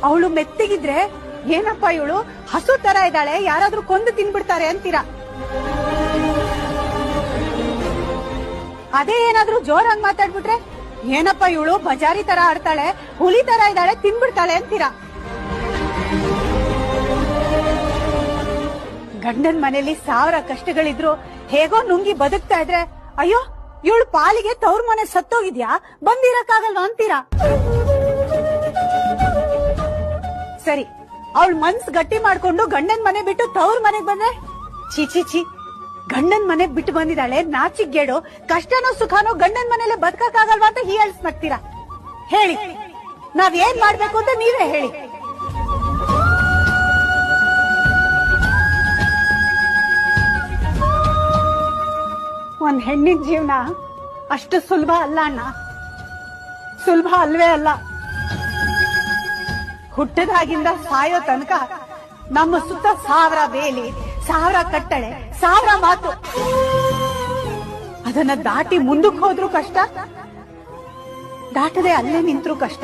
ಅವಳು ಮೆತ್ತಗಿದ್ರೆ ಏನಪ್ಪ ಇವಳು ಹಸು ತರ ಇದ್ದಾಳೆ, ಯಾರಾದ್ರೂ ಕೊಂದು ತಿನ್ಬಿಡ್ತಾರೆ ಅಂತೀರಾ. ಅದೇ ಏನಾದ್ರೂ ಜೋರಾಗಿ ಮಾತಾಡ್ಬಿಟ್ರೆ ಏನಪ್ಪ ಇವಳು ಬಜಾರಿ ತರ ಆಡ್ತಾಳೆ, ಹುಲಿ ತರ ಇದ್ದಾಳೆ, ತಿನ್ಬಿಡ್ತಾಳೆ ಅಂತೀರಾ. ಗಂಡನ್ ಮನೇಲಿ 1000 ಕಷ್ಟಗಳಿದ್ರು ಹೇಗೋ ನುಂಗಿ ಬದುಕ್ತಾ ಇದ್ರೆ ಅಯ್ಯೋ ಇವಳು ಪಾಲಿಗೆ ತವ್ರ ಮನೆ ಸತ್ತೋಗಿದ್ಯಾ, ಬಂದಿರಕ್ಕಾಗಲ್ವಾ ಅಂತೀರಾ. ಸರಿ, ಅವಳ ಮನ್ಸ್ ಗಟ್ಟಿ ಮಾಡ್ಕೊಂಡು ಗಂಡನ್ ಮನೆ ಬಿಟ್ಟು ತವ್ರ ಮನೆಗ್ ಬಂದ್ರೆ ಚೀಚಿ ಗಂಡನ್ ಮನೆಗ್ ಬಿಟ್ಟು ಬಂದಿದ್ದಾಳೆ, ನಾಚಿಗೇಡು, ಕಷ್ಟನೋ ಸುಖನೋ ಗಂಡನ್ ಮನೇಲೆ ಬದುಕಕ್ಕಾಗಲ್ವಾ ಅಂತ ಹೀಯಾಳ್ಸ್ ಮಾಡ್ತೀರಾ. ಹೇಳಿ, ನಾವ್ ಏನ್ ಮಾಡ್ಬೇಕು ಅಂತ ನೀವೇ ಹೇಳಿ. ಒಂದ್ ಹೆಣ್ಣಿನ ಜೀವನ ಅಷ್ಟು ಸುಲಭ ಅಲ್ಲ ಅಣ್ಣ, ಸುಲಭ ಅಲ್ವೇ ಅಲ್ಲ. ಹುಟ್ಟದಾಗಿಂದ ಸಾಯೋ ತನಕ ನಮ್ಮ ಸುತ್ತ 1000 ಬೇಲಿ, 1000 ಕಟ್ಟಳೆ, 1000 ಮಾತು. ಅದನ್ನ ದಾಟಿ ಮುಂದಕ್ಕೆ ಹೋದ್ರೂ ಕಷ್ಟ, ದಾಟದೆ ಅಲ್ಲೇ ನಿಂತ್ರೂ ಕಷ್ಟ.